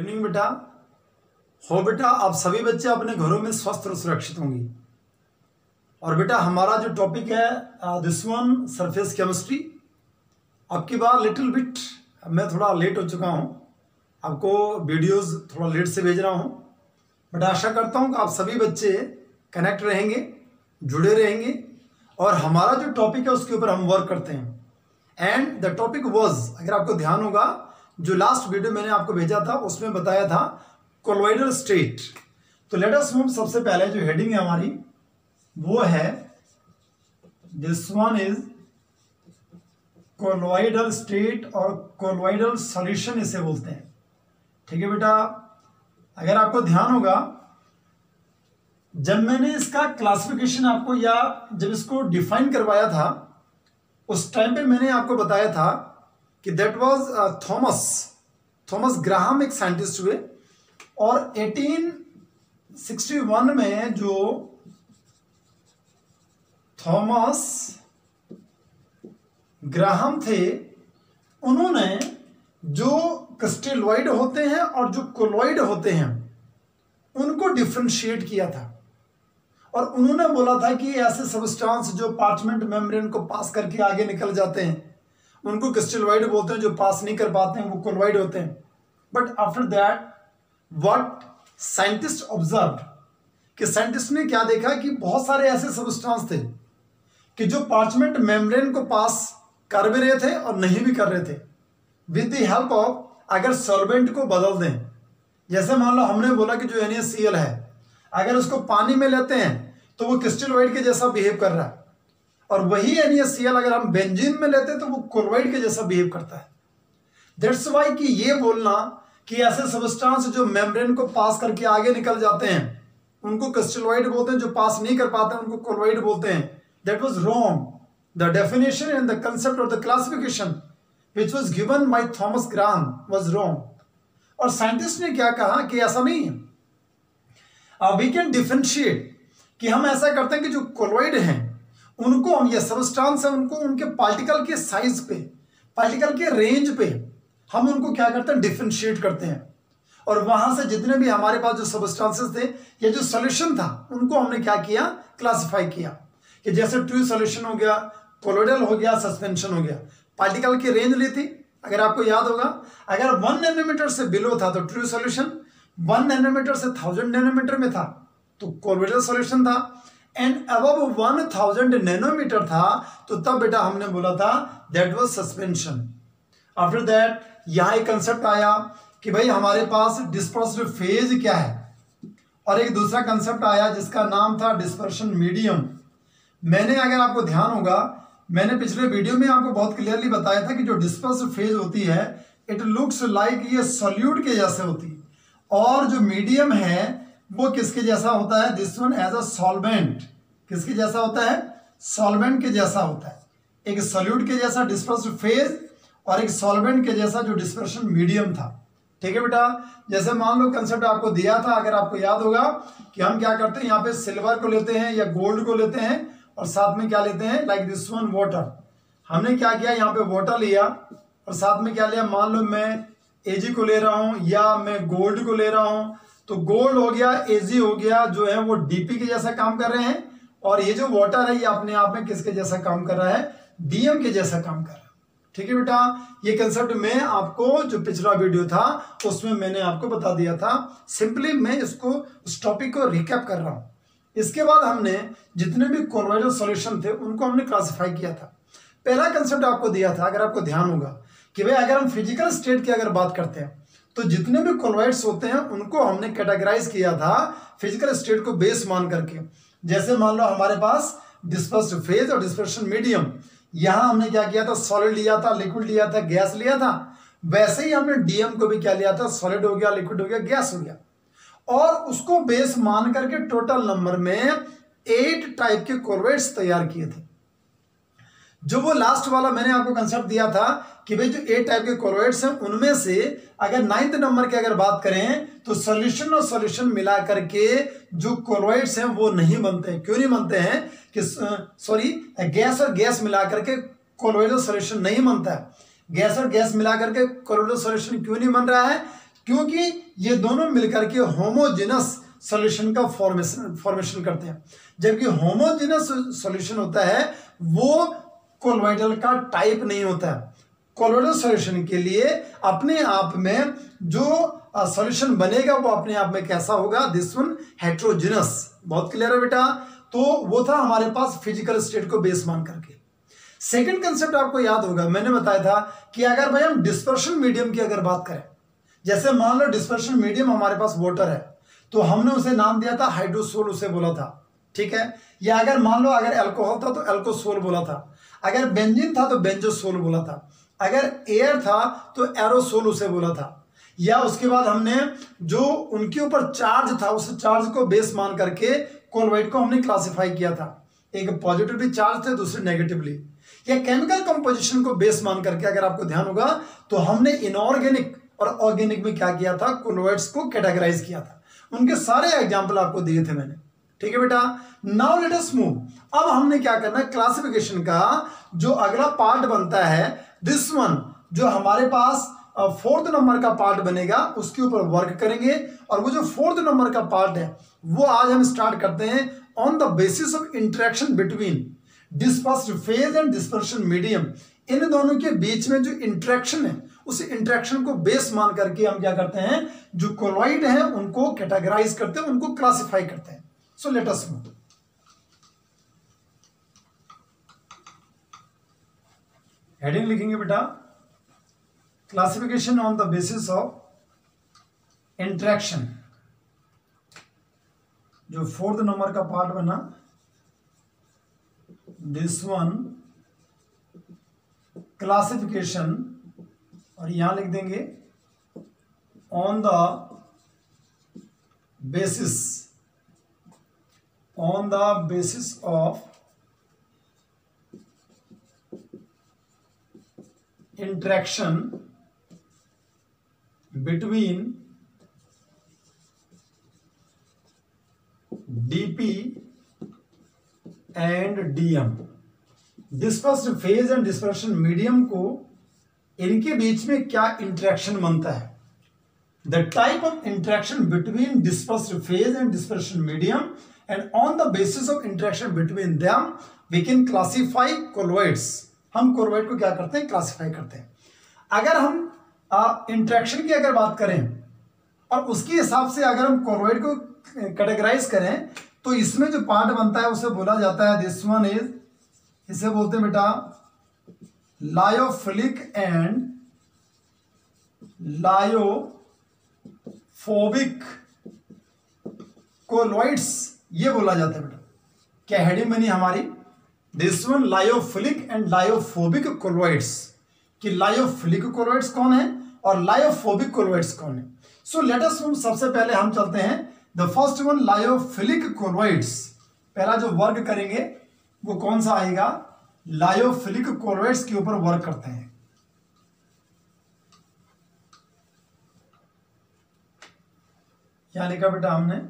Evening बेटा। हो बेटा, आप सभी बच्चे अपने घरों में स्वस्थ और सुरक्षित होंगे। और बेटा हमारा जो टॉपिक है दिस वन सरफेस केमिस्ट्री। अब की बार लिटिल बिट मैं थोड़ा लेट हो चुका हूँ, आपको वीडियोस थोड़ा लेट से भेज रहा हूँ, बट आशा करता हूँ कि आप सभी बच्चे कनेक्ट रहेंगे, जुड़े रहेंगे और हमारा जो टॉपिक है उसके ऊपर हम वर्क करते हैं। एंड द टॉपिक वाज, अगर आपको ध्यान होगा, जो लास्ट वीडियो मैंने आपको भेजा था उसमें बताया था कोलोइडल स्टेट। तो लेट अस मूव। सबसे पहले जो हेडिंग है हमारी वो है this one is colloidal state और कोलोइडल सॉल्यूशन इसे बोलते हैं। ठीक है बेटा, अगर आपको ध्यान होगा जब मैंने इसका क्लासिफिकेशन आपको या जब इसको डिफाइन करवाया था उस टाइम पे मैंने आपको बताया था कि दैट वाज थॉमस ग्राहम एक साइंटिस्ट हुए और 1861 में जो थॉमस ग्राहम थे उन्होंने जो क्रिस्टलोइड होते हैं और जो कोलोइड होते हैं उनको डिफरेंशिएट किया था। और उन्होंने बोला था कि ऐसे सबस्टेंस जो पार्चमेंट मेम्ब्रेन को पास करके आगे निकल जाते हैं उनको क्रिस्टलोइड बोलते हैं, जो पास नहीं कर पाते हैं वो कोलोइड होते हैं। But after that what scientist observed, कि साइंटिस्ट ने क्या देखा कि बहुत सारे ऐसे सबस्टेंस थे कि जो पार्चमेंट मेम्ब्रेन को पास कर भी रहे थे और नहीं भी कर रहे थे विद द हेल्प ऑफ, अगर सॉल्वेंट को बदल दें। जैसे मान लो हमने बोला कि जो NaCl है अगर उसको पानी में लेते हैं तो वो क्रिस्टलोइड के जैसा बिहेव कर रहा है, और वही NaCl अगर हम बेंजीन में लेते हैं तो वो कोलोइड के जैसा बिहेव करता है। दैट्स वाई कि ये बोलना कि ऐसे सबस्टेंस जो मेम्ब्रेन को पास करके आगे निकल जाते हैं उनको क्रिस्टलोइड बोलते हैं, जो पास नहीं कर पाते हैं उनको कोलोइड बोलते हैं, that was wrong. The definition and the concept of the classification which was given by Thomas Graham was wrong. और साइंटिस्ट ने क्या कहा कि ऐसा नहीं है, वी कैन डिफरेंशिएट, कि हम ऐसा करते हैं कि जो कोलोइड हैं उनको हम, ये सबस्टेंस है उनको उनके पार्टिकल के साइज पे, पार्टिकल के रेंज पे हम उनको क्या करते हैं, डिफरेंशिएट करते हैं। और वहां से जितने भी हमारे पास जो सबस्टेंसेस थे या जो सॉल्यूशन था उनको हमने क्या किया, क्लासिफाई किया। कि जैसे ट्रू सॉल्यूशन हो गया, कोलोइडल हो गया, सस्पेंशन हो गया। पार्टिकल की रेंज ली थी, अगर आपको याद होगा, अगर 1 नैनोमीटर से बिलो था तो ट्रू सॉल्यूशन, 1 नैनोमीटर से 1000 नैनोमीटर में था तो कोलोइडल सॉल्यूशन था, एंड अबव 1000 नैनोमीटर था तो तब बेटा हमने बोला था that was suspension. After that यहां एक कंसेप्ट आया कि भाई हमारे पास डिस्पर्स्ड फेज क्या है, और एक दूसरा कंसेप्ट आया जिसका नाम था डिस्पर्शन मीडियम। मैंने, अगर आपको ध्यान होगा, मैंने पिछले वीडियो में आपको बहुत क्लियरली बताया था कि जो डिस्पर्स्ड फेज होती है इट लुक्स लाइक ये सॉल्यूट के जैसे होती है, और जो मीडियम है वो किसके जैसा होता है, this one as a solvent. किसके जैसा होता है, सॉल्वेंट के जैसा होता है। एक सॉल्यूट के जैसा डिस्पर्स्ड फेज और एक सॉल्वेंट के जैसा जो डिस्पर्शन मीडियम था। ठीक है बेटा, जैसे मान लो कंसेप्ट आपको दिया था, अगर आपको याद होगा कि हम क्या करते हैं, यहाँ पे सिल्वर को लेते हैं या गोल्ड को लेते हैं और साथ में क्या लेते हैं, लाइक दिस वन वाटर। हमने क्या किया, यहाँ पे वाटर लिया और साथ में क्या लिया, मान लो मैं Ag को ले रहा हूं या मैं गोल्ड को ले रहा हूं, तो गोल्ड हो गया, Ag हो गया, जो है वो Dp के जैसा काम कर रहे हैं, और ये जो वाटर है ये अपने आप में किसके जैसा काम कर रहा है, Dm के जैसा काम कर रहा है। ठीक है बेटा, ये कंसेप्ट मैं आपको जो पिछला वीडियो था उसमें मैंने आपको बता दिया था। सिंपली मैं इसको, उस टॉपिक को रिकैप कर रहा हूं। इसके बाद हमने जितने भी कोलोइडल सॉल्यूशन थे उनको हमने क्लासिफाई किया था। पहला कंसेप्ट आपको दिया था, अगर आपको ध्यान होगा, कि भाई अगर हम फिजिकल स्टेट की अगर बात करते हैं तो जितने भी कोलोइड्स होते हैं उनको हमने कैटेगराइज किया था फिजिकल स्टेट को बेस मान करके। जैसे मान लो हमारे पास डिस्पर्स्ड फेज और डिस्पर्शन मीडियम, यहां हमने क्या किया था, सॉलिड लिया था, लिक्विड लिया था, गैस लिया था। वैसे ही हमने डीएम को भी क्या लिया था, सॉलिड हो गया, लिक्विड हो गया, गैस हो गया, और उसको बेस मान करके टोटल नंबर में 8 टाइप के कोलोइड्स तैयार किए थे। जो वो लास्ट वाला मैंने आपको कंसेप्ट दिया था कि भाई जो 8 टाइप के कोलोइड्स हैं उनमें से अगर 9th नंबर की अगर बात करें तो सॉल्यूशन और सॉल्यूशन मिला करके जो कोलोइड्स हैं वो नहीं बनते हैं। क्यों नहीं बनते हैं, कि सॉरी, गैस और गैस मिला करके कोलोइडल सॉल्यूशन नहीं बनता है। गैस और गैस मिला करके कोलोइडल सॉल्यूशन क्यों नहीं बन रहा है, क्योंकि ये दोनों मिलकर के होमोजेनस सॉल्यूशन का फॉर्मेशन करते हैं। जबकि होमोजेनस सॉल्यूशन होता है वो कोलोइडल का टाइप नहीं होता है। कोलोइडल सॉल्यूशन के लिए अपने आप में जो सॉल्यूशन बनेगा वो अपने आप में कैसा होगा, दिस वन हेट्रोजेनस। बहुत क्लियर है बेटा। तो वो था हमारे पास फिजिकल स्टेट को बेस मान करके। सेकंड कंसेप्ट आपको याद होगा, मैंने बताया था कि अगर भाई हम डिस्पर्शन मीडियम की अगर बात करें, जैसे मान लो डिस्पर्शन मीडियम हमारे पास वाटर है, तो हमने उसे नाम दिया था हाइड्रोसोल उसे बोला था, ठीक है। या अगर मान लो अगर अल्कोहल था तो अल्कोसोल बोला था, अगर बेंजीन था तो बेंजोसोल बोला था, अगर एयर था तो एरोसोल उसे बोला था। या उसके बाद हमने जो उनके ऊपर चार्ज था उस चार्ज को बेस मान करके कोलोइड को हमने क्लासिफाई किया था। एक पॉजिटिवली चार्ज थे, दूसरे नेगेटिवली। या केमिकल कंपोजिशन को बेस मान करके अगर आपको ध्यान होगा तो हमने इनऑर्गेनिक और ऑर्गेनिक में क्या किया था, कोलोइड्स को कैटेगराइज किया था। उनके सारे एग्जाम्पल आपको दिए थे मैंने, ठीक है बेटा। Now let us move. अब हमने क्या करना है, क्लासिफिकेशन का जो अगला पार्ट बनता है, दिस वन, जो हमारे पास फोर्थ नंबर का पार्ट बनेगा, उसके ऊपर वर्क करेंगे। और वो जो फोर्थ नंबर का पार्ट है वो आज हम स्टार्ट करते हैं on the basis of interaction between dispersed phase and dispersion medium. इन दोनों के बीच में जो इंटरेक्शन है उस इंटरेक्शन को बेस मान करके हम क्या करते हैं, जो कोलोइड है उनको कैटेगराइज करते हैं, उनको क्लासिफाई करते हैं। सो लेट अस मूव। हेडिंग लिखेंगे बेटा, classification on the basis of interaction. जो फोर्थ नंबर का पार्ट बना, दिस वन क्लासिफिकेशन, और यहां लिख देंगे on the basis of interaction between DP and DM. Dispersed phase and dispersion medium को इनके बीच में क्या इंटरेक्शन बनता है, the type of interaction between dispersed phase and dispersion medium, and on the basis of interaction between them we can classify colloids. हम colloid को क्या करते हैं, क्लासिफाई करते हैं। अगर हम इंटरेक्शन की अगर बात करें और उसके हिसाब से अगर हम कोलोइड को कैटेगराइज करें तो इसमें जो पार्ट बनता है उसे बोला जाता है, दिस वन इज, इसे बोलते हैं बेटा लायोफिलिक एंड लायोफोबिक कोलोइड्स, ये बोला जाता है बेटा। क्या हेडिंग बनी हमारी, this one lyophilic and lyophobic colloids, कि लायोफिलिक कोलोइड्स कौन है और लायोफोबिक कोलोइड्स कौन है। So let us move. सबसे पहले हम चलते हैं the first one, lyophilic colloids. पहला जो वर्क करेंगे वो कौन सा आएगा, लायोफिलिक कोलोइड्स के ऊपर वर्क करते हैं। क्या लिखा बेटा हमने,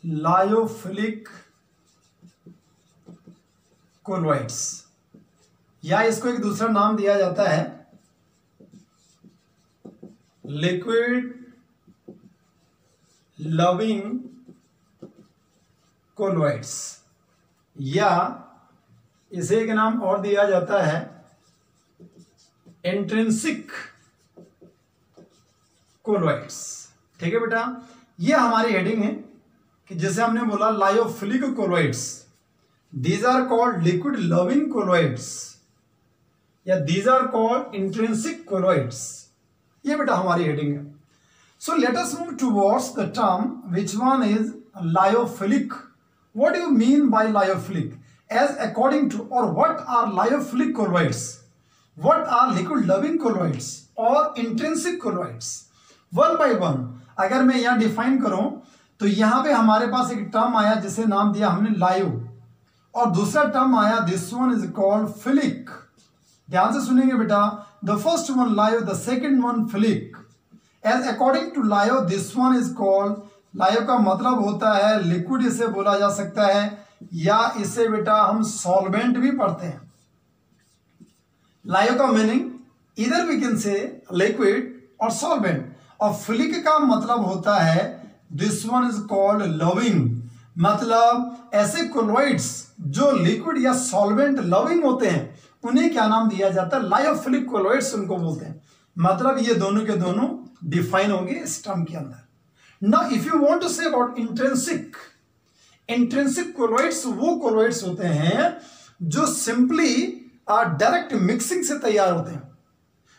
लायोफिलिक कोलोइड्स, या इसको एक दूसरा नाम दिया जाता है लिक्विड लविंग कोलोइड्स, या इसे एक नाम और दिया जाता है इंट्रिंसिक कोलोइड्स। ठीक है बेटा, ये हमारी हेडिंग है कि जैसे हमने बोला lyophilic colloids, these are called liquid loving colloids, या these are called intrinsic colloids. ये बेटा हमारी हेडिंग है। So let us move towards the term which one is lyophilic. What do you mean by lyophilic, as according to, और what are lyophilic colloids, what are liquid loving colloids और intrinsic colloids. One by one अगर मैं यहां define करूं तो यहां पे हमारे पास एक टर्म आया जिसे नाम दिया हमने लायो, और दूसरा टर्म आया this one is called philic. ध्यान से सुनेंगे बेटा, the first one lyo, the second one philic. As according to lyo this one is called, lyo का मतलब होता है लिक्विड, इसे बोला जा सकता है, या इसे बेटा हम सॉल्वेंट भी पढ़ते हैं। लायो का मीनिंग इधर वी कैन से लिक्विड और सॉल्वेंट। और फ्लिक का मतलब होता है this one is called loving, मतलब ऐसे कोलॉइड्स जो लिक्विड या सॉल्वेंट लविंग होते हैं उन्हें क्या नाम दिया जाता है, लायोफिलिक कोलॉइड्स उनको बोलते हैं। मतलब ये दोनों के दोनों डिफाइन होंगे इस टर्म के अंदर। Now if you want to say about intrinsic, intrinsic colloids वो कोलॉइड्स होते हैं जो सिंपली डायरेक्ट मिक्सिंग से तैयार होते हैं,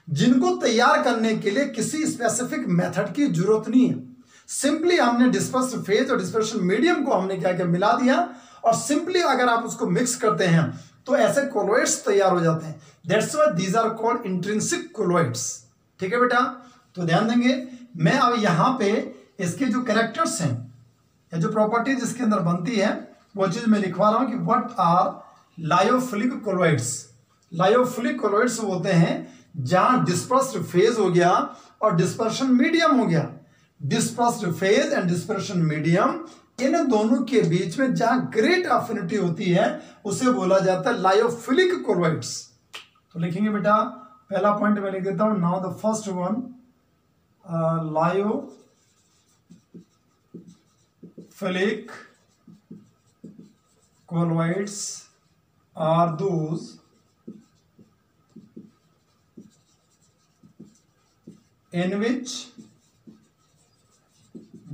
जिनको तैयार करने के लिए किसी स्पेसिफिक मेथड की जरूरत नहीं है। सिंपली हमने डिस्पर्स फेज और डिस्पर्शन मीडियम को हमने क्या क्या मिला दिया और सिंपली अगर आप उसको मिक्स करते हैं तो ऐसे कोलॉइड्स तैयार हो जाते हैं। That's why these are called intrinsic colloids. ठीक है बेटा, तो ध्यान देंगे। मैं अब यहां पे इसके जो कैरेक्टर्स हैं या जो प्रॉपर्टीज इसके अंदर बनती है वो चीज मैं लिखवा रहा हूं कि what are lyophilic colloids. Lyophilic colloids होते हैं जहां डिस्पर्स्ड फेज हो गया और डिस्पर्शन मीडियम हो गया। Dispersed phase and dispersion medium, इन दोनों के बीच में जहां ग्रेट एफिनिटी होती है उसे बोला जाता है लायोफिलिक कोलॉइड्स। तो लिखेंगे बेटा, पहला पॉइंट मैं लिख देता हूं। Now the first one, lyophilic colloids are those in which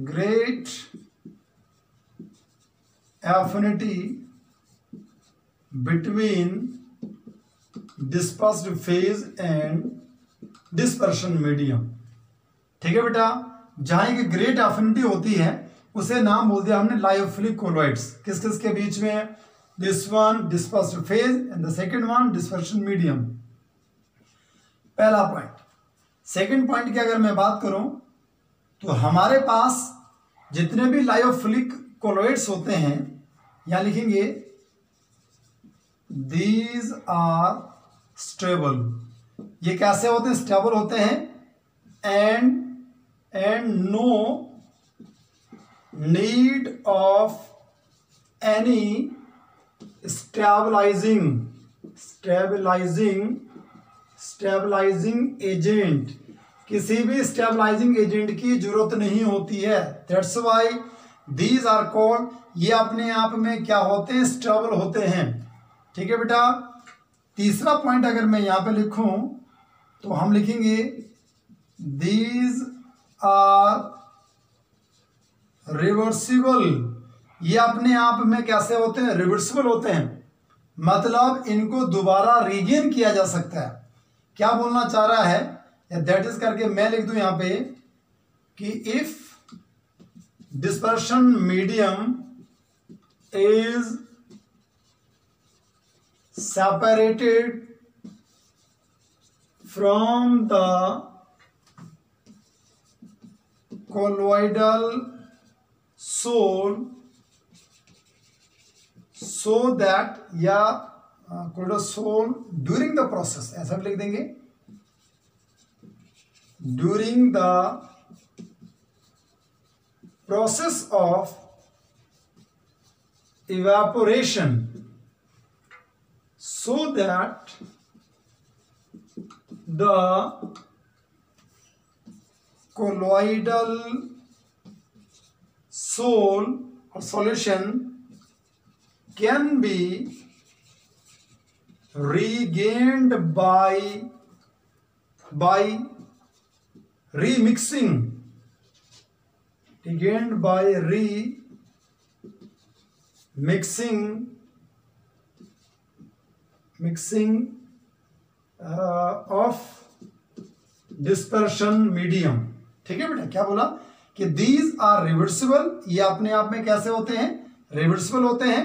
great affinity between dispersed phase and dispersion medium। ठीक है बेटा, जहां की ग्रेट एफिनिटी होती है उसे नाम बोल दिया हमने लायोफिलिक कोलॉइड्स। किस किस के बीच में? This one dispersed phase and the second one dispersion medium. पहला पॉइंट। सेकेंड पॉइंट की अगर मैं बात करूं तो हमारे पास जितने भी लायोफिलिक कोलॉइड्स होते हैं यहां लिखेंगे दीज आर स्टेबल। ये कैसे होते हैं? स्टेबल होते हैं and no need of any stabilizing agent. किसी भी स्टेबलाइजिंग एजेंट की जरूरत नहीं होती है। That's why these are called, ये अपने आप में क्या होते हैं? स्टेबल होते हैं। ठीक है बेटा, तीसरा पॉइंट अगर मैं यहां पे लिखूं तो हम लिखेंगे दीज आर रिवर्सिबल। ये अपने आप में कैसे होते हैं? रिवर्सिबल होते हैं, मतलब इनको दोबारा रीगेन किया जा सकता है। क्या बोलना चाह रहा है? दैट इज करके मैं लिख दूं यहां पे कि if dispersion medium is separated from the colloidal sol so that, या colloidal sol during the process, ऐसा भी लिख देंगे, during the process of evaporation so that the colloidal sol or solution can be regained by remixing, regained by mixing of dispersion medium। ठीक है बेटा, क्या बोला कि these are reversible, ये अपने आप में कैसे होते हैं? रिवर्सिबल होते हैं।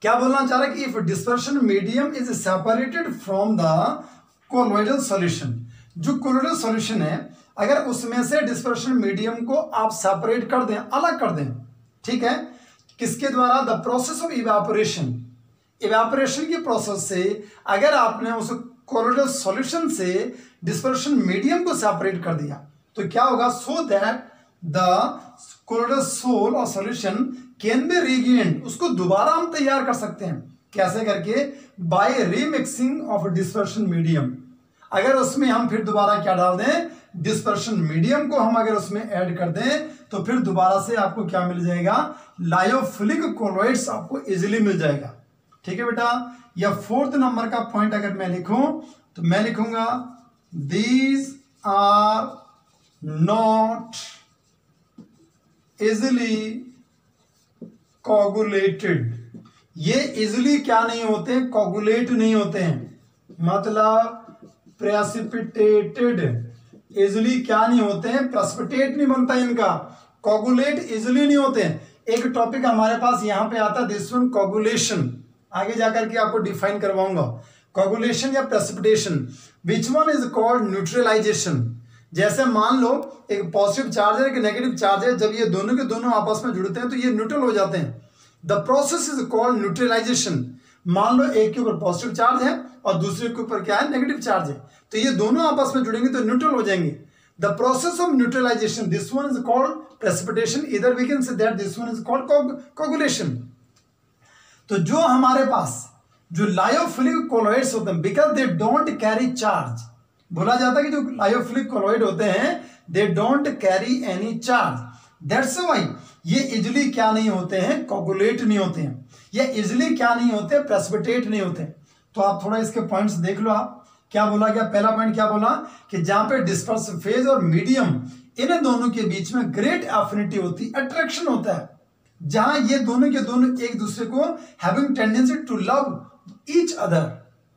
क्या बोलना चाह रहा है कि if dispersion medium is separated from the colloidal solution, जो कोलॉइडल सॉल्यूशन है अगर उसमें से डिस्पर्शन मीडियम को आप सेपरेट कर दें, अलग कर दें, ठीक है, किसके द्वारा? The process of evaporation. Evaporation की प्रोसेस से अगर आपने उस कोलॉइडल सॉल्यूशन से डिस्पर्शन मीडियम को सेपरेट कर दिया तो क्या होगा? So that the colloidal sol और सॉल्यूशन कैन बी रीगेन्ड, उसको दोबारा हम तैयार कर सकते हैं। कैसे करके? By remixing of dispersion medium. अगर उसमें हम फिर दोबारा क्या डाल दें, डिस्पर्शन मीडियम को हम अगर उसमें ऐड कर दें तो फिर दोबारा से आपको क्या मिल जाएगा, लायोफिलिक कोलॉइड्स आपको इजीली मिल जाएगा। ठीक है बेटा। या 4th नंबर का पॉइंट अगर मैं लिखूं तो मैं लिखूंगा these are not easily coagulated. ये इजिली क्या नहीं होते, कोगुलेट नहीं होते हैं, मतलब प्रेसिपिटेटेड, इजिली क्या नहीं होते हैं, प्रेसिपिटेट नहीं बनता इनका, कोगुलेट इजिली नहीं होते हैं। एक टॉपिक हमारे पास यहां पे आता है दिस वन कोगुलेशन, आगे जाकर के आपको डिफाइन करवाऊंगा कोगुलेशन या precipitation. Which one is called neutralization. जैसे मान लो एक पॉजिटिव चार्ज है एक नेगेटिव चार्ज है, जब ये दोनों के दोनों आपस में जुड़ते हैं तो ये न्यूट्रल हो जाते हैं। The process is called neutralization. मान लो एक के ऊपर पॉजिटिव चार्ज है और दूसरे के ऊपर क्या है, नेगेटिव चार्ज है, तो ये दोनों आपस में जुड़ेंगे तो न्यूट्रल हो जाएंगे। The process of neutralisation this one is called precipitation, इधर we can say that this one is called coagulation. तो जो हमारे पास जो लायोफिलिक कोलॉइड्स होते हैं because they don't carry charge, बोला जाता है कि जो लायोफिलिक कोलॉइड होते हैं they don't carry any charge, that's why ये इजिली क्या नहीं होते हैं, कोगुलेट नहीं होते हैं, ये इजिली क्या नहीं होते, प्रेसिपिटेट नहीं होते। तो आप थोड़ा इसके पॉइंट्स देख लो। आप क्या बोला गया, पहला पॉइंट क्या बोला कि जहां पे डिस्पर्स फेज और मीडियम इन दोनों के बीच में ग्रेट एफिनिटी होती, अट्रैक्शन होता है, जहां ये दोनों के दोनों एक दूसरे को having tendency to love each other,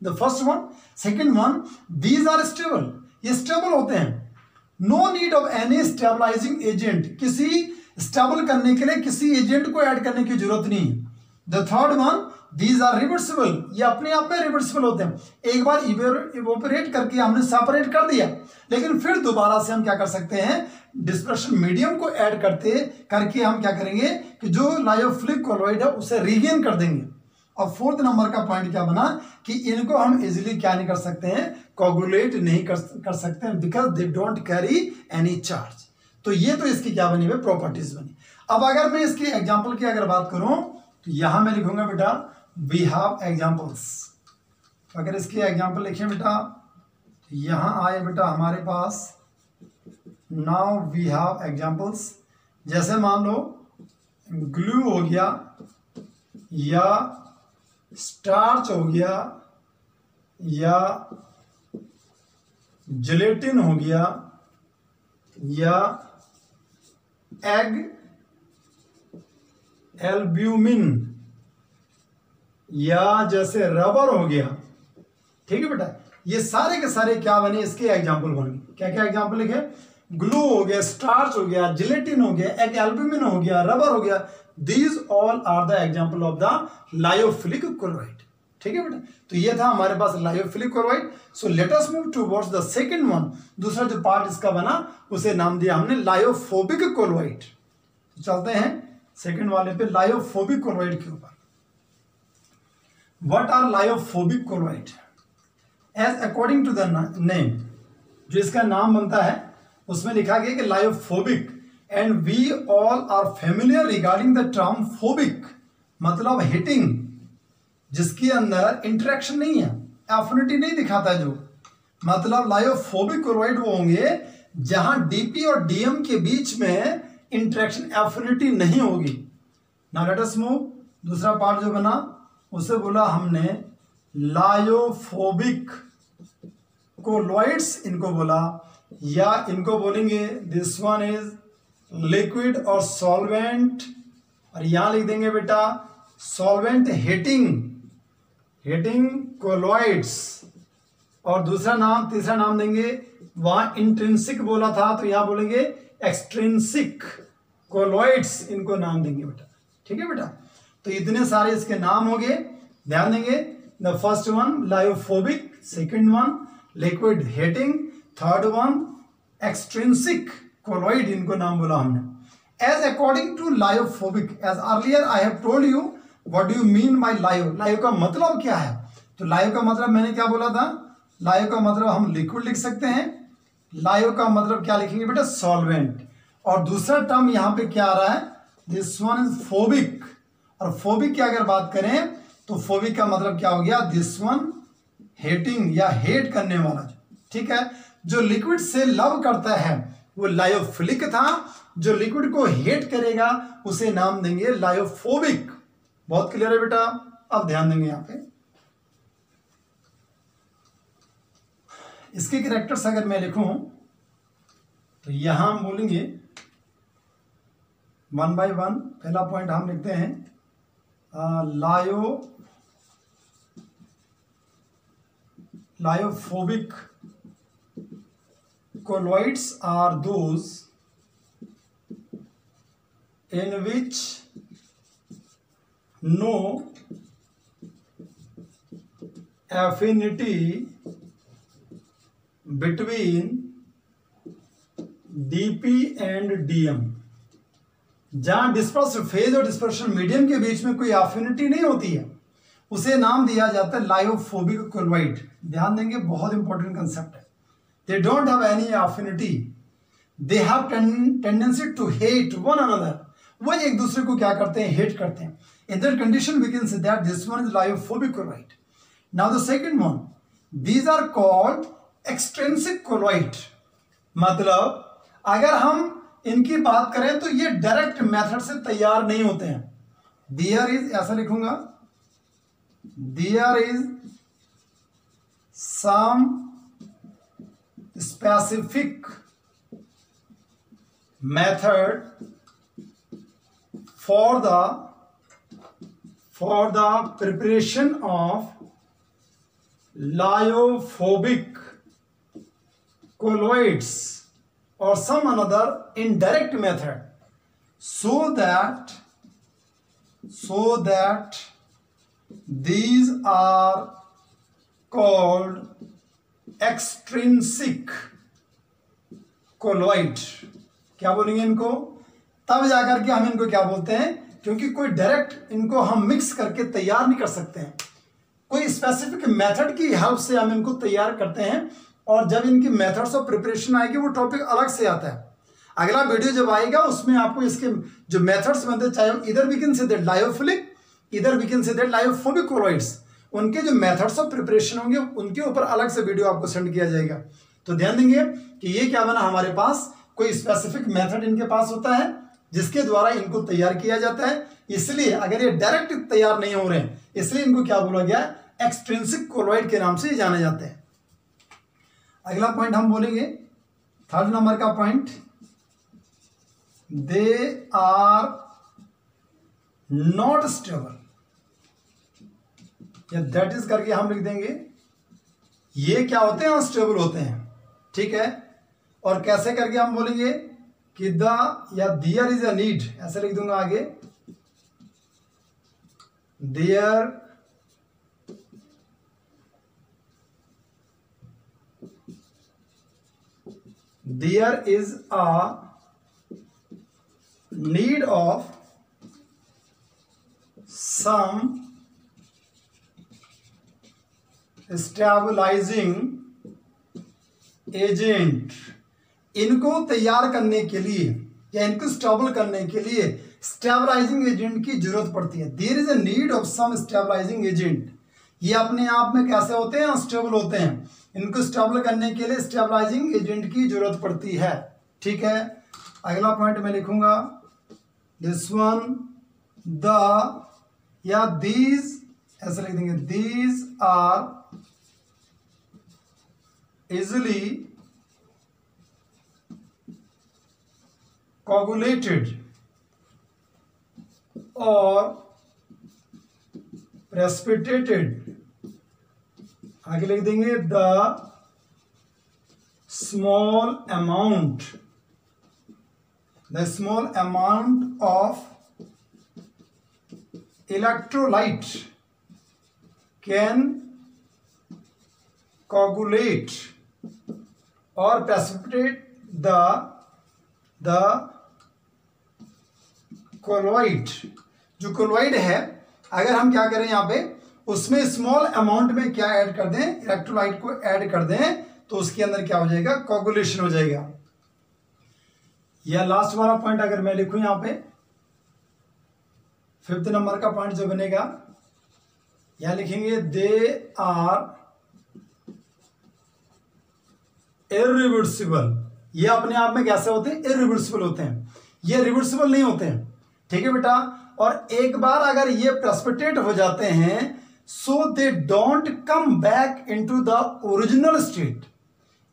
the first one. Second one, these are stable, ये स्टेबल होते हैं। No need of any stabilizing agent, किसी स्टेबल करने के लिए किसी एजेंट को ऐड करने की जरूरत नहीं है। The third one, these are reversible, ये अपने आप में रिवर्सिबल होते हैं। एक बार इवोपरेट करके हमने सेपरेट कर दिया, लेकिन फिर दोबारा से हम क्या कर सकते हैं, डिस्पर्शन मीडियम को ऐड करके हम क्या करेंगे कि जो लायोफिलिक कोलॉइड है उसे रीगेन कर देंगे। और 4th नंबर का पॉइंट क्या बना कि इनको हम इजीली क्या नहीं कर सकते हैं, कोगुलेट नहीं कर सकते हैं, because they don't carry any charge. तो ये तो इसकी क्या बनी हुई प्रॉपर्टीज बनी। अब अगर मैं इसकी एग्जांपल की अगर बात करूं तो यहां मैं लिखूंगा बेटा वी हैव एग्जांपल्स। तो अगर इसकी एग्जांपल लिखें बेटा तो यहां आए बेटा हमारे पास नाउ वी हैव एग्जांपल्स। जैसे मान लो ग्लू हो गया या स्टार्च हो गया या जिलेटिन हो गया या एग एल्ब्यूमिन या जैसे रबर हो गया। ठीक है बेटा, ये सारे के सारे क्या बने, इसके एग्जाम्पल बन गए। क्या क्या एग्जाम्पल लिखे, ग्लू हो गया, स्टार्च हो गया, जिलेटिन हो गया, एग एल्ब्यूमिन हो गया, रबर हो गया। These all are the example of the lyophilic colloid. ठीक है बेटा, तो ये था हमारे पास lyophilic colloid. So let us move towards the second one. दूसरा जो पार्ट इसका बना उसे नाम दिया हमने लायोफोबिक कोलॉइड। तो चलते हैं सेकंड वाले पे, लायोफोबिक कोलॉइड के ऊपर। What are lyophobic colloid? As according to the name, जो इसका नाम बनता है उसमें लिखा गया कि lyophobic, and we all are familiar regarding the term phobic, मतलब हिटिंग, जिसके अंदर इंटरेक्शन नहीं है, एफिनिटी नहीं दिखाता। जो मतलब लायोफोबिक कोलॉइड वो होंगे जहां डीपी और डीएम के बीच में इंटरेक्शन एफिनिटी नहीं होगी। Now let us move. दूसरा पार्ट जो बना उसे बोला हमने लायोफोबिक कोलॉइड्स, इनको बोला, या इनको बोलेंगे दिस वन इज लिक्विड और सॉल्वेंट, और यहां लिख देंगे बेटा सॉल्वेंट हिटिंग कोलॉइड्स। और दूसरा नाम, तीसरा नाम देंगे, वहां इंट्रिंसिक बोला था तो यहां बोलेंगे एक्सट्रिंसिक कोलॉइड्स, इनको नाम देंगे बेटा। ठीक है बेटा, तो इतने सारे इसके नाम हो गए, ध्यान देंगे। The first one lyophobic, second one liquid hating, third one extrinsic colloid, इनको नाम बोला हमने। As according to lyophobic, as earlier I have told you what do you mean by lyo. Lyo का मतलब क्या है? तो लायो का मतलब मैंने क्या बोला था, लायो का मतलब हम लिक्विड लिख सकते हैं। लायो का मतलब क्या लिखेंगे बेटा, सॉल्वेंट। और दूसरा टर्म यहां पे क्या आ रहा है, दिस वन इज फोबिक। और फोबिक की अगर बात करें तो फोबिक का मतलब क्या हो गया, दिस वन हेटिंग या हेट करने वाला। ठीक है। जो लिक्विड से लव करता है वो लायोफिलिक था, जो लिक्विड को हेट करेगा उसे नाम देंगे लायोफोबिक। बहुत क्लियर है बेटा। अब ध्यान देंगे यहां पे इसके कैरेक्टर्स अगर मैं लिखूं तो यहां हम बोलेंगे वन बाय वन। पहला पॉइंट हम लिखते हैं lyophobic colloids are those in which no affinity between dp and dm। जहां डिस्पर्सिव फेज और डिस्पर्शन मीडियम के बीच में कोई एफिनिटी नहीं होती है उसे नाम दिया जाता है लायोफोबिक कोलॉइड। ध्यान देंगे, बहुत इंपॉर्टेंट कंसेप्ट है। They don't have any affinity. They have tendency to hate one another. वो एक दूसरे को क्या करते हैं, हेट करते हैं। In that condition, we can say that this one is liophobic colloid. Now the second one, these are called extrinsic colloid. मतलब अगर हम इनकी बात करें तो ये डायरेक्ट मेथड से तैयार नहीं होते हैं। There is, ऐसा लिखूंगा, there is some specific method for the preparation of liophobic colloids or some another indirect method so that these are called extrinsic colloid. क्या बोलेंगे इनको, तब जाकर के हम इनको क्या बोलते हैं, क्योंकि कोई डायरेक्ट इनको हम मिक्स करके तैयार नहीं कर सकते हैं, कोई स्पेसिफिक मेथड की हेल्प से हम इनको तैयार करते हैं। और जब इनकी मेथड्स ऑफ प्रिपरेशन आएगी वो टॉपिक अलग से आता है। अगला वीडियो जब आएगा उसमें आपको इसके जो मेथड्स बनते हैं, चाहे इधर we can say that lyophilic, इधर we can say that lyophobic colloids, उनके जो मेथड्स ऑफ प्रिपरेशन होंगे उनके ऊपर अलग से वीडियो आपको सेंड किया जाएगा। तो ध्यान देंगे कि ये क्या बना, हमारे पास कोई स्पेसिफिक मेथड इनके पास होता है जिसके द्वारा इनको तैयार किया जाता है। इसलिए अगर ये डायरेक्ट तैयार नहीं हो रहे हैं इसलिए इनको क्या बोला गया, एक्सट्रिंसिक कोलॉइड के नाम से जाने जाते हैं। अगला पॉइंट हम बोलेंगे, थर्ड नंबर का point, they are not stable, या दैट इज करके हम लिख देंगे। ये क्या होते हैं, अनस्टेबल होते हैं, ठीक है। और कैसे करके हम बोलेंगे कि द या देयर इज अ नीड, ऐसे लिख दूंगा आगे, there is a need of some stabilizing agent. इनको तैयार करने के लिए या इनको स्टेबल करने के लिए स्टेबलाइजिंग एजेंट की जरूरत पड़ती है। There is a need of some stabilizing agent. ये अपने आप में कैसे होते हैं, अनस्टेबल होते हैं, इनको स्टेबल करने के लिए स्टेबलाइजिंग एजेंट की जरूरत पड़ती है, ठीक है। अगला पॉइंट मैं लिखूंगा, दिस वन, द या दीज, ऐसे लिख देंगे, these are easily coagulated or precipitated। आगे लिख देंगे, the small amount of electrolyte can coagulate or precipitate the colloid। जो कोलॉइड है, अगर हम क्या करें यहाँ पे उसमें स्मॉल अमाउंट में क्या ऐड कर दें, इलेक्ट्रोलाइट को ऐड कर दें, तो उसके अंदर क्या हो जाएगा, कोगुलेशन हो जाएगा। यह लास्ट वाला पॉइंट अगर मैं लिखूं यहाँ पे, फिफ्थ नंबर का पॉइंट जो बनेगा, यह लिखेंगे, दे आर इरिवर्सिबल, ये अपने आप में कैसे होते हैं? इरिवर्सिबल होते हैं, ये रिवर्सिबल नहीं होते हैं। ठीक है बेटा, और एक बार अगर ये प्रेसिपिटेट हो जाते हैं so they don't come back into the original state.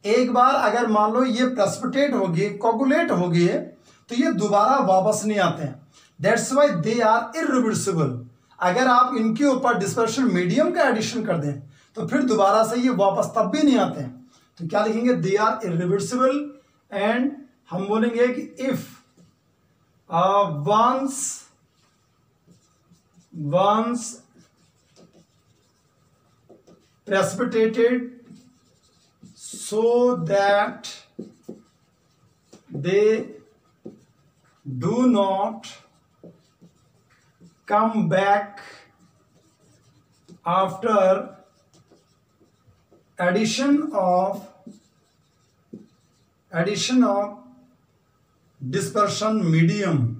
एक बार अगर मान लो ये प्रेसिपिटेट हो गए, कोगुलेट हो गए, तो ये दोबारा वापस नहीं आते हैं। That's why they are irreversible. अगर आप इनके ऊपर डिस्पर्शन मीडियम का एडिशन कर दें तो फिर दोबारा से ये वापस तब भी नहीं आते हैं। तो क्या लिखेंगे? दे आर इरिवर्सिबल। एंड हम बोलेंगे कि if once precipitated so that they do not come back after addition of dispersion medium।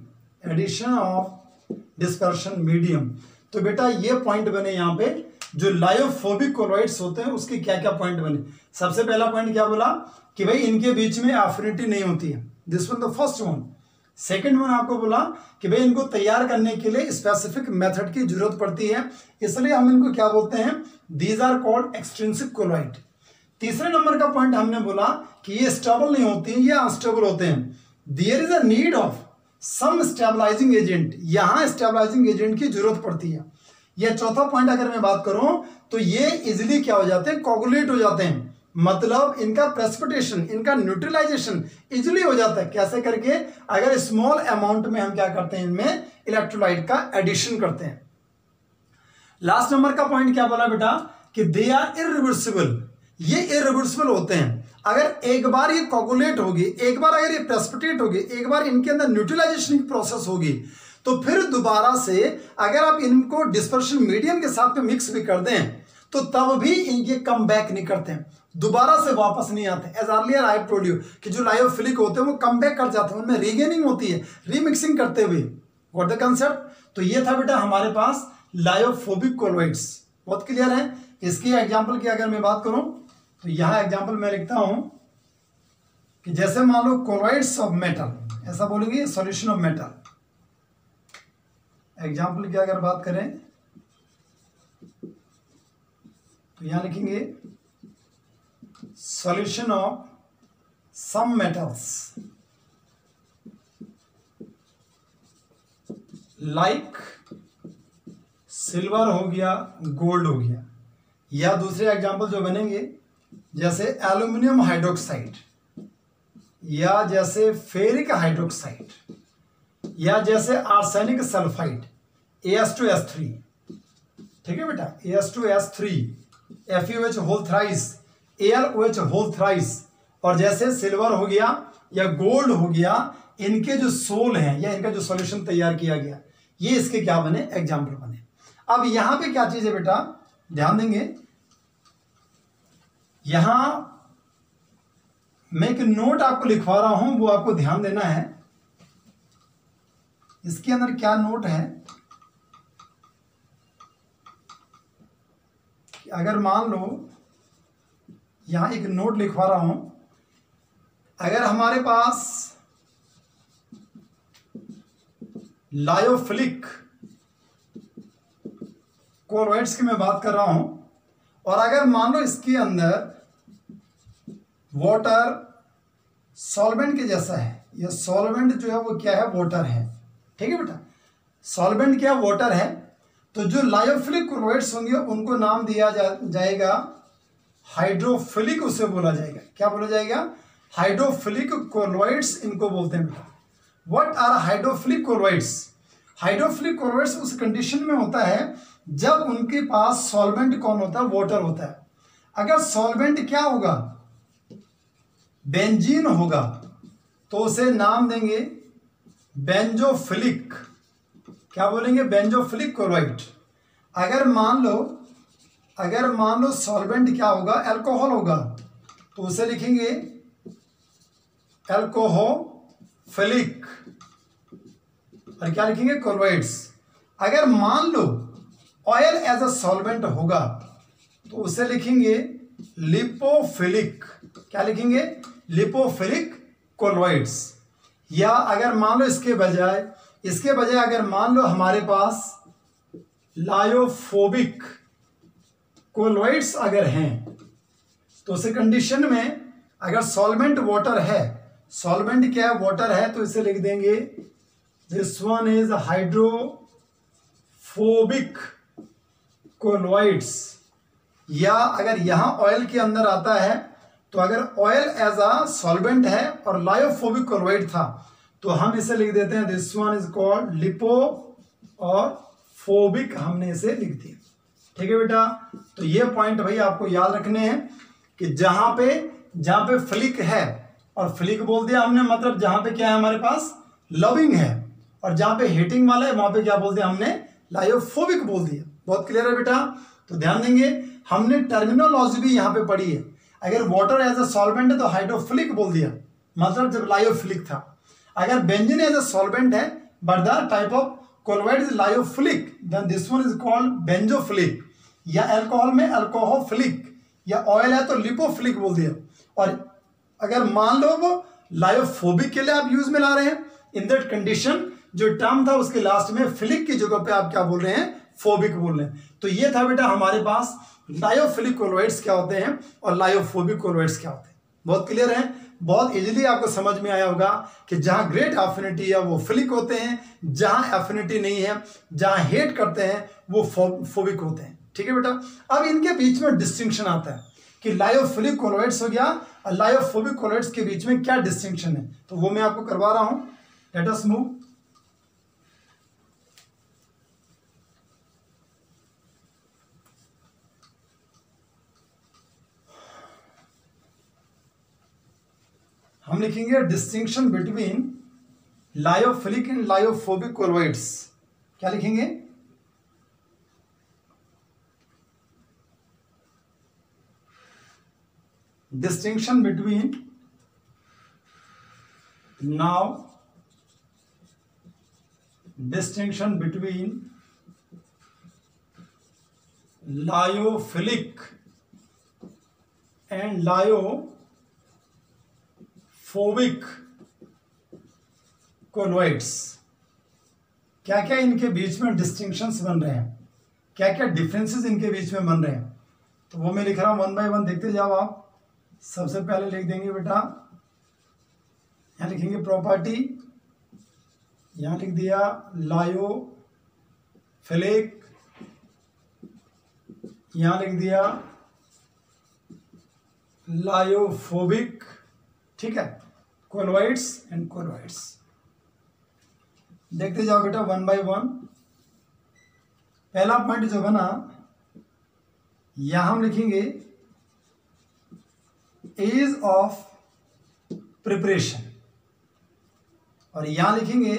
तो बेटा ये पॉइंट बने यहाँ पे, जो लायोफोबिक कोलॉइड्स होते हैं उसके क्या क्या पॉइंट बने। सबसे पहला पॉइंट क्या बोला कि भाई इनके बीच में एफिनिटी नहीं होती है, this one the first one. Second one आपको बोला कि भाई इनको तैयार करने के लिए स्पेसिफिक मेथड की जरूरत पड़ती है, इसलिए हम इनको क्या बोलते हैं? These are called extrinsic colloid. तीसरे नंबर का पॉइंट हमने बोला कि ये स्टेबल नहीं होती है, ये अनस्टेबल होते हैं। There is a need of some stabilizing agent, यहां स्टेबलाइजिंग एजेंट की जरूरत पड़ती है। यह चौथा पॉइंट अगर मैं बात करूं तो ये इजिली क्या हो जाते हैं? कोगुलेट हो जाते हैं, मतलब इनका प्रेसिपिटेशन, इनका न्यूट्रलाइजेशन इजिली हो जाता है। कैसे करके? अगर स्मॉल अमाउंट में हम क्या करते हैं? इनमें इलेक्ट्रोलाइट का एडिशन करते हैं। लास्ट नंबर का पॉइंट क्या बोला बेटा? कि दे आर इरिवर्सिबल, ये इरिवर्सिबल होते हैं। अगर एक बार ये कोगुलेट होगी, एक बार अगर ये प्रेसिपिटेट होगी, एक बार इनके अंदर न्यूट्रलाइजेशन की प्रोसेस होगी, तो फिर दोबारा से अगर आप इनको डिस्पर्शन मीडियम के साथ में मिक्स भी कर दें तो तब भी इनके कम बैक नहीं करते हैं, दोबारा से वापस नहीं आते। As earlier I told you कि जो लायोफिलिक होते हैं वो कम बैक कर जाते हैं, उनमें रीगेनिंग होती है रीमिक्सिंग करते हुए। What the concept? तो ये था बेटा हमारे पास लायोफोबिक कोलॉइड्स। बहुत क्लियर है। इसकी एग्जाम्पल की अगर मैं बात करूं तो यहां एग्जाम्पल मैं लिखता हूं कि जैसे मान लो कोलॉइड्स ऑफ मेटल, ऐसा बोलेंगे सॉल्यूशन ऑफ मेटल। एग्जाम्पल की अगर बात करें तो यहां लिखेंगे solution of some metals like silver हो गया, गोल्ड हो गया। या दूसरे एग्जाम्पल जो बनेंगे जैसे एल्यूमिनियम हाइड्रोक्साइड, या जैसे फेरिक हाइड्रोक्साइड, या जैसे आर्सेनिक सल्फाइड AS2S3। ठीक है बेटा, AS2S3, FeOH whole thrice, AlOH whole thrice. और जैसे सिल्वर हो गया या गोल्ड हो गया, इनके जो सोल हैं या इनका जो सॉल्यूशन तैयार किया गया, ये इसके क्या बने? एग्जाम्पल बने। अब यहां पे क्या चीज है बेटा, ध्यान देंगे। यहां मैं एक नोट आपको लिखवा रहा हूं, वो आपको ध्यान देना है। इसके अंदर क्या नोट है कि अगर मान लो यहां एक नोट लिखवा रहा हूं, अगर हमारे पास लायोफिलिक कोलॉइड्स की मैं बात कर रहा हूं, और अगर मान लो इसके अंदर वाटर सॉल्वेंट के जैसा है, ये सॉल्वेंट जो है वो क्या है? वाटर है। ठीक है बेटा, सॉल्वेंट क्या? वाटर है। तो जो लायोफिलिक कोलॉइड्स होंगे उनको नाम दिया जाएगा हाइड्रोफिलिक, उसे बोला जाएगा। क्या बोला जाएगा? हाइड्रोफिलिक कोलॉइड्स इनको बोलते हैं बेटा। What are hydrophilic colloids? Hydrophilic colloids उस कंडीशन में होता है जब उनके पास सॉल्वेंट कौन होता है? वाटर होता है। अगर सॉल्वेंट क्या होगा? बेंजीन होगा, तो उसे नाम देंगे बेंजोफिलिक। क्या बोलेंगे? बेंजोफिलिक कोलॉइड। अगर मान लो सॉल्वेंट क्या होगा? अल्कोहल होगा, तो उसे लिखेंगे अल्कोहोफिलिक। और क्या लिखेंगे? कोलॉइड्स। अगर मान लो ऑयल एज अ सॉल्वेंट होगा तो उसे लिखेंगे लिपोफिलिक, क्या लिखेंगे, लिपोफिलिक कोलॉइड्स। या अगर मान लो इसके बजाय अगर मान लो हमारे पास लायोफोबिक कोलॉइड्स अगर हैं, तो उस कंडीशन में अगर सॉल्वेंट वाटर है, सॉल्वेंट क्या है, वाटर है, तो इसे लिख देंगे this one is hydrophobic colloids. या अगर यहां ऑयल के अंदर आता है, तो अगर ऑयल एज अ सॉल्वेंट है और लायोफोबिक कोलॉइड था, तो हम इसे लिख देते हैं this one is called lipo और फोबिक, हमने इसे लिख दिया। ठीक है बेटा, तो ये पॉइंट भाई आपको याद रखने हैं कि जहां पे फ्लिक है, और फ्लिक बोल दिया हमने, मतलब जहां पे क्या है हमारे पास लविंग है, और जहां पे हेटिंग वाला है वहां पे क्या बोल दिया हमने, लायोफोबिक बोल दिया। बहुत क्लियर है बेटा, तो ध्यान देंगे, हमने टर्मिनोलॉजी भी यहां पे पढ़ी है। अगर वाटर एज अ सॉल्वेंट है तो हाइड्रोफिलिक बोल दिया, मतलब जब लायोफिलिक था। अगर बेंजीन एज अ सॉल्वेंट है but the type of colloid is lyophilic, then this one is called benzophilic. या अल्कोहल में अल्कोहोफिलिक, या ऑयल है तो लिपोफिलिक बोल दिया। और अगर मान लो वो लायोफोबिक के लिए आप यूज में ला रहे हैं, इन दैट कंडीशन जो टर्म था उसके लास्ट में फिलिक की जगह पे आप क्या बोल रहे हैं, फोबिक बोल रहे हैं। तो ये था बेटा हमारे पास लायोफिलिक कोलॉइड्स क्या होते हैं और लायोफोबिक कोलॉइड्स क्या होते हैं। बहुत क्लियर है, बहुत इजीली आपको समझ में आया होगा कि जहां ग्रेट एफिनिटी है वो फिलिक होते हैं, जहां एफिनिटी नहीं है, जहां हेट करते हैं वो फोबिक होते हैं। ठीक है बेटा, अब इनके बीच में डिस्टिंक्शन आता है कि लायोफिलिक कोलॉइड्स हो गया और लायोफोबिक कोलॉइड्स के बीच में क्या डिस्टिंक्शन है, तो वो मैं आपको करवा रहा हूं। Late us move. हम लिखेंगे distinction between lyophilic and lyophobic colloids. क्या लिखेंगे, distinction between, now distinction between lyophilic and lyophobic colloids. क्या क्या इनके बीच में डिस्टिंक्शंस बन रहे हैं, क्या क्या डिफरेंसेस इनके बीच में बन रहे हैं, तो वो मैं लिख रहा हूं वन बाय वन, देखते जाओ आप। सबसे पहले लिख देंगे बेटा, यहां लिखेंगे प्रॉपर्टी, यहां लिख दिया लायोफिलिक, यहां लिख दिया लायोफोबिक, ठीक है, कोलॉइड्स एंड कोलॉइड्स। देखते जाओ बेटा वन बाय वन। पहला पॉइंट जो बना, यहां हम लिखेंगे एज ऑफ प्रिपरेशन, और यहां लिखेंगे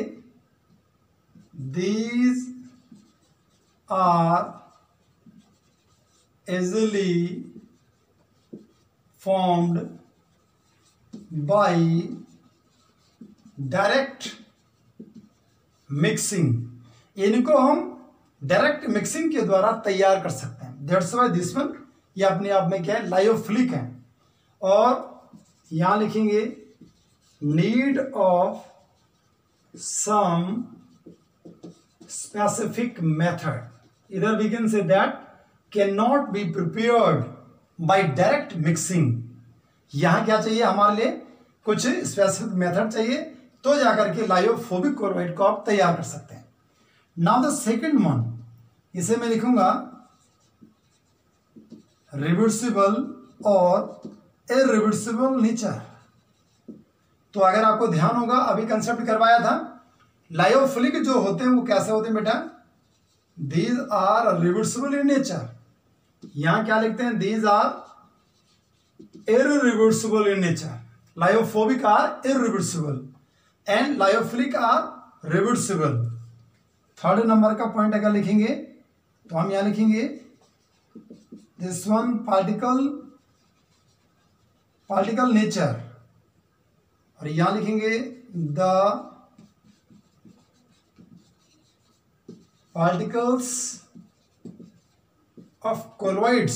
these are easily formed by direct mixing। इनको हम डायरेक्ट मिक्सिंग के द्वारा तैयार कर सकते हैं। दैट्स व्हाई दिस वन, ये अपने आप में क्या है, लायोफिलिक है। और यहां लिखेंगे need of some specific method, इधर we can say that cannot be prepared by direct mixing. यहां क्या चाहिए हमारे लिए, कुछ स्पेसिफिक मेथड चाहिए, तो जाकर के लायोफोबिक कोलॉइड को आप तैयार कर सकते हैं। नाउ द सेकंड वन, इसे मैं लिखूंगा रिवर्सिबल और इरिवर्सिबल नेचर। तो अगर आपको ध्यान होगा, अभी कंसेप्ट करवाया था, लायोफिलिक जो होते हैं वो कैसे होते हैं बेटा, these are reversible in nature. यहां क्या लिखते हैं, these are irreversible in nature. Lyophobic are irreversible and lyophilic are reversible. Third number का पॉइंट अगर लिखेंगे तो हम यहां लिखेंगे दिस वन पार्टिकल नेचर, और यहां लिखेंगे the particles of colloids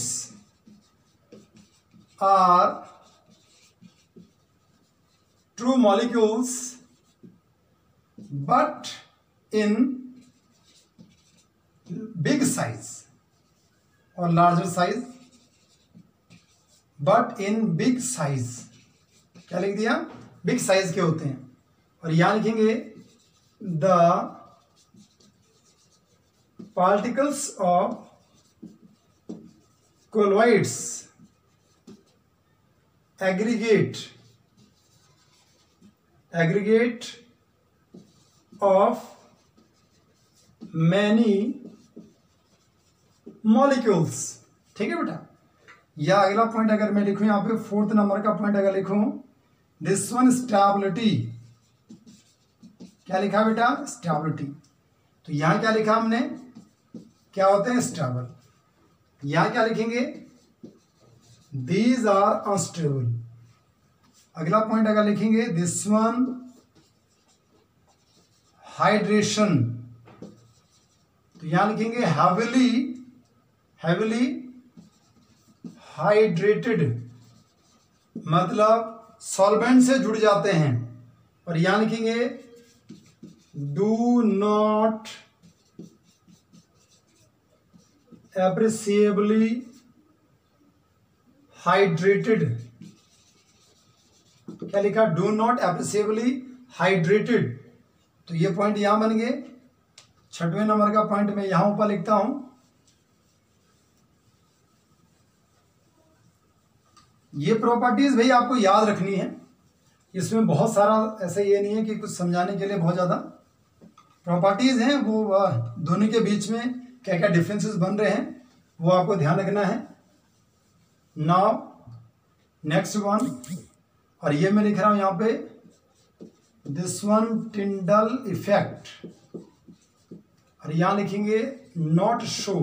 are true molecules but in big size or larger size, but in big size, क्या लिख दिया, बिग साइज के होते हैं। और यहां लिखेंगे the particles of colloids aggregate of many molecules। ठीक है बेटा। या अगला पॉइंट अगर मैं लिखूं यहां पे, 4th नंबर का पॉइंट अगर लिखूं, दिस वन स्टेबिलिटी, क्या लिखा बेटा, स्टेबिलिटी। तो यहां क्या लिखा हमने, क्या होते हैं, स्टेबल। यहां क्या लिखेंगे, दीज आर अनस्टेबल। अगला पॉइंट अगर लिखेंगे, दिस वन हाइड्रेशन, तो यहां लिखेंगे हैविली हाइड्रेटेड, मतलब सॉल्वेंट से जुड़ जाते हैं। और यहां लिखेंगे डू नॉट एप्रिसिएबली हाइड्रेटेड, क्या लिखा, डू नॉट एप्रिसिएबली हाइड्रेटेड। तो ये पॉइंट यहां बन गए। 6वें नंबर का पॉइंट मैं यहां ऊपर लिखता हूं, ये प्रॉपर्टीज भाई आपको याद रखनी है। इसमें बहुत सारा ऐसे ये नहीं है कि कुछ समझाने के लिए बहुत ज़्यादा प्रॉपर्टीज हैं, वो दोनों के बीच में क्या क्या डिफरेंसेस बन रहे हैं वो आपको ध्यान रखना है। नाउ नेक्स्ट वन, और ये मैं लिख रहा हूं यहाँ पे, दिस वन टिंडल इफेक्ट, और यहाँ लिखेंगे नॉट शो,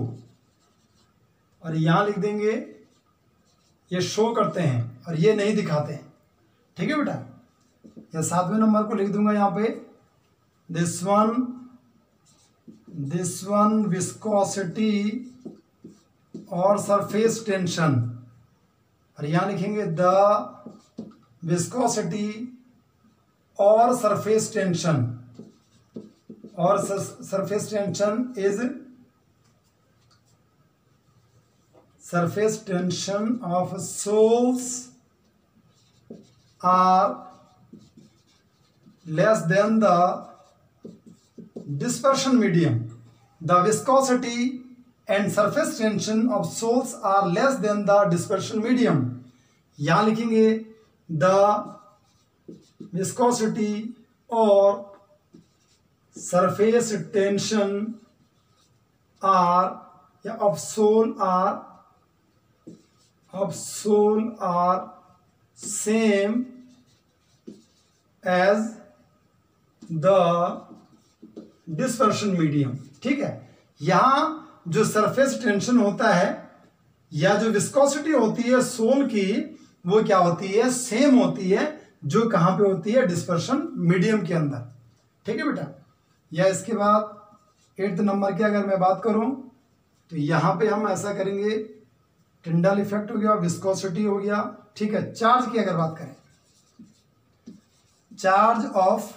और यहाँ लिख देंगे ये शो करते हैं और ये नहीं दिखाते हैं। ठीक है बेटा। या 7वें नंबर को लिख दूंगा यहाँ पे, दिस वन विस्कोसिटी और सरफेस टेंशन, और यहाँ लिखेंगे द विस्कोसिटी और सरफेस टेंशन, और surface tension is surface tension of soles are less than the dispersion medium. The viscosity and surface tension of soles are less than the dispersion medium. यहाँ लिखेंगे the viscosity or surface tension are of sole are same as the dispersion medium। ठीक है। यहां जो surface tension होता है या जो विस्कोसिटी होती है सोल की, वो क्या होती है, सेम होती है, जो कहां पे होती है, डिस्पर्शन मीडियम के अंदर। ठीक है बेटा। या इसके बाद 8th नंबर की अगर मैं बात करूं, तो यहां पे हम ऐसा करेंगे, टिंडल इफेक्ट हो गया, विस्कोसिटी हो गया। ठीक है। चार्ज की अगर बात करें, चार्ज ऑफ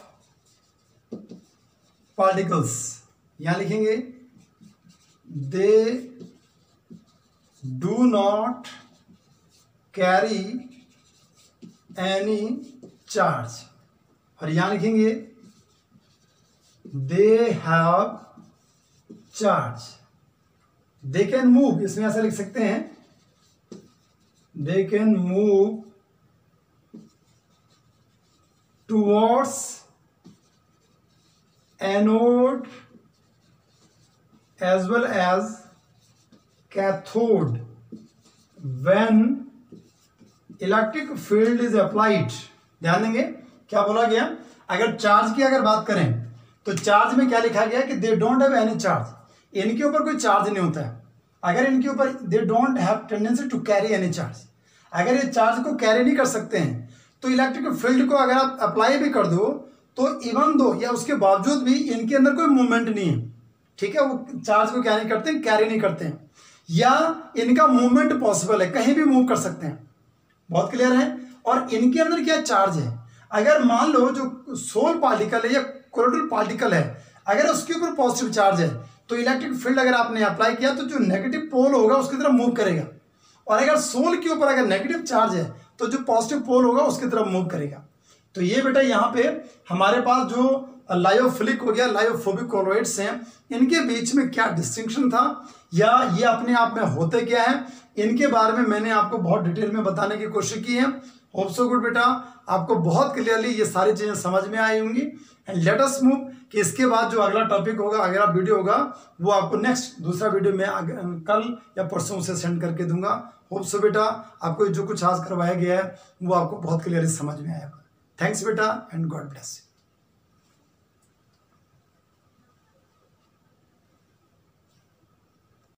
पार्टिकल्स, यहां लिखेंगे they do not carry any charge, और यहां लिखेंगे they have charge. They can move, इसमें ऐसा लिख सकते हैं, they can move towards anode as well as cathode when electric field is applied। ध्यान देंगे क्या बोला गया, अगर चार्ज की अगर बात करें तो चार्ज में क्या लिखा गया कि दे डोंट हैव एनी चार्ज, इनके ऊपर कोई चार्ज नहीं होता है। अगर इनके ऊपर they don't have tendency to carry any charge, अगर ये चार्ज को कैरी नहीं कर सकते हैं तो इलेक्ट्रिक फील्ड को अगर आप अप्लाई भी कर दो तो इवन दो या उसके बावजूद भी इनके अंदर कोई मूवमेंट नहीं है। ठीक है। वो चार्ज को क्या नहीं करते हैं, कैरी नहीं करते हैं, या इनका मूवमेंट पॉसिबल है, कहीं भी मूव कर सकते हैं। बहुत क्लियर है। और इनके अंदर क्या चार्ज है, अगर मान लो जो सोल पार्टिकल है या कोलोइडल पार्टिकल है, अगर उसके ऊपर पॉजिटिव चार्ज है तो इलेक्ट्रिक फील्ड अगर आपने अप्लाई किया तो जो नेगेटिव पोल होगा उसकी तरफ मूव करेगा, और अगर सोल के ऊपर अगर नेगेटिव चार्ज है तो जो पॉजिटिव पोल होगा उसकी तरफ मूव करेगा। तो ये बेटा यहाँ पे हमारे पास जो लायोफिलिक हो गया, लायोफोबिक कोलॉइड्स हैं, इनके बीच में क्या डिस्टिंक्शन था या ये अपने आप में होते क्या है, इनके बारे में मैंने आपको बहुत डिटेल में बताने की कोशिश की है। होप सो गुड बेटा, आपको बहुत क्लियरली ये सारी चीजें समझ में आई होंगी। एंड लेट अस मूव कि इसके बाद जो अगला टॉपिक होगा, अगला वीडियो होगा, वो आपको नेक्स्ट दूसरा वीडियो में कल या परसों से सेंड करके दूंगा। होप सो बेटा आपको जो कुछ आज करवाया गया है वो आपको बहुत क्लियरली समझ में आएगा। थैंक्स बेटा एंड गॉड ब्लेस।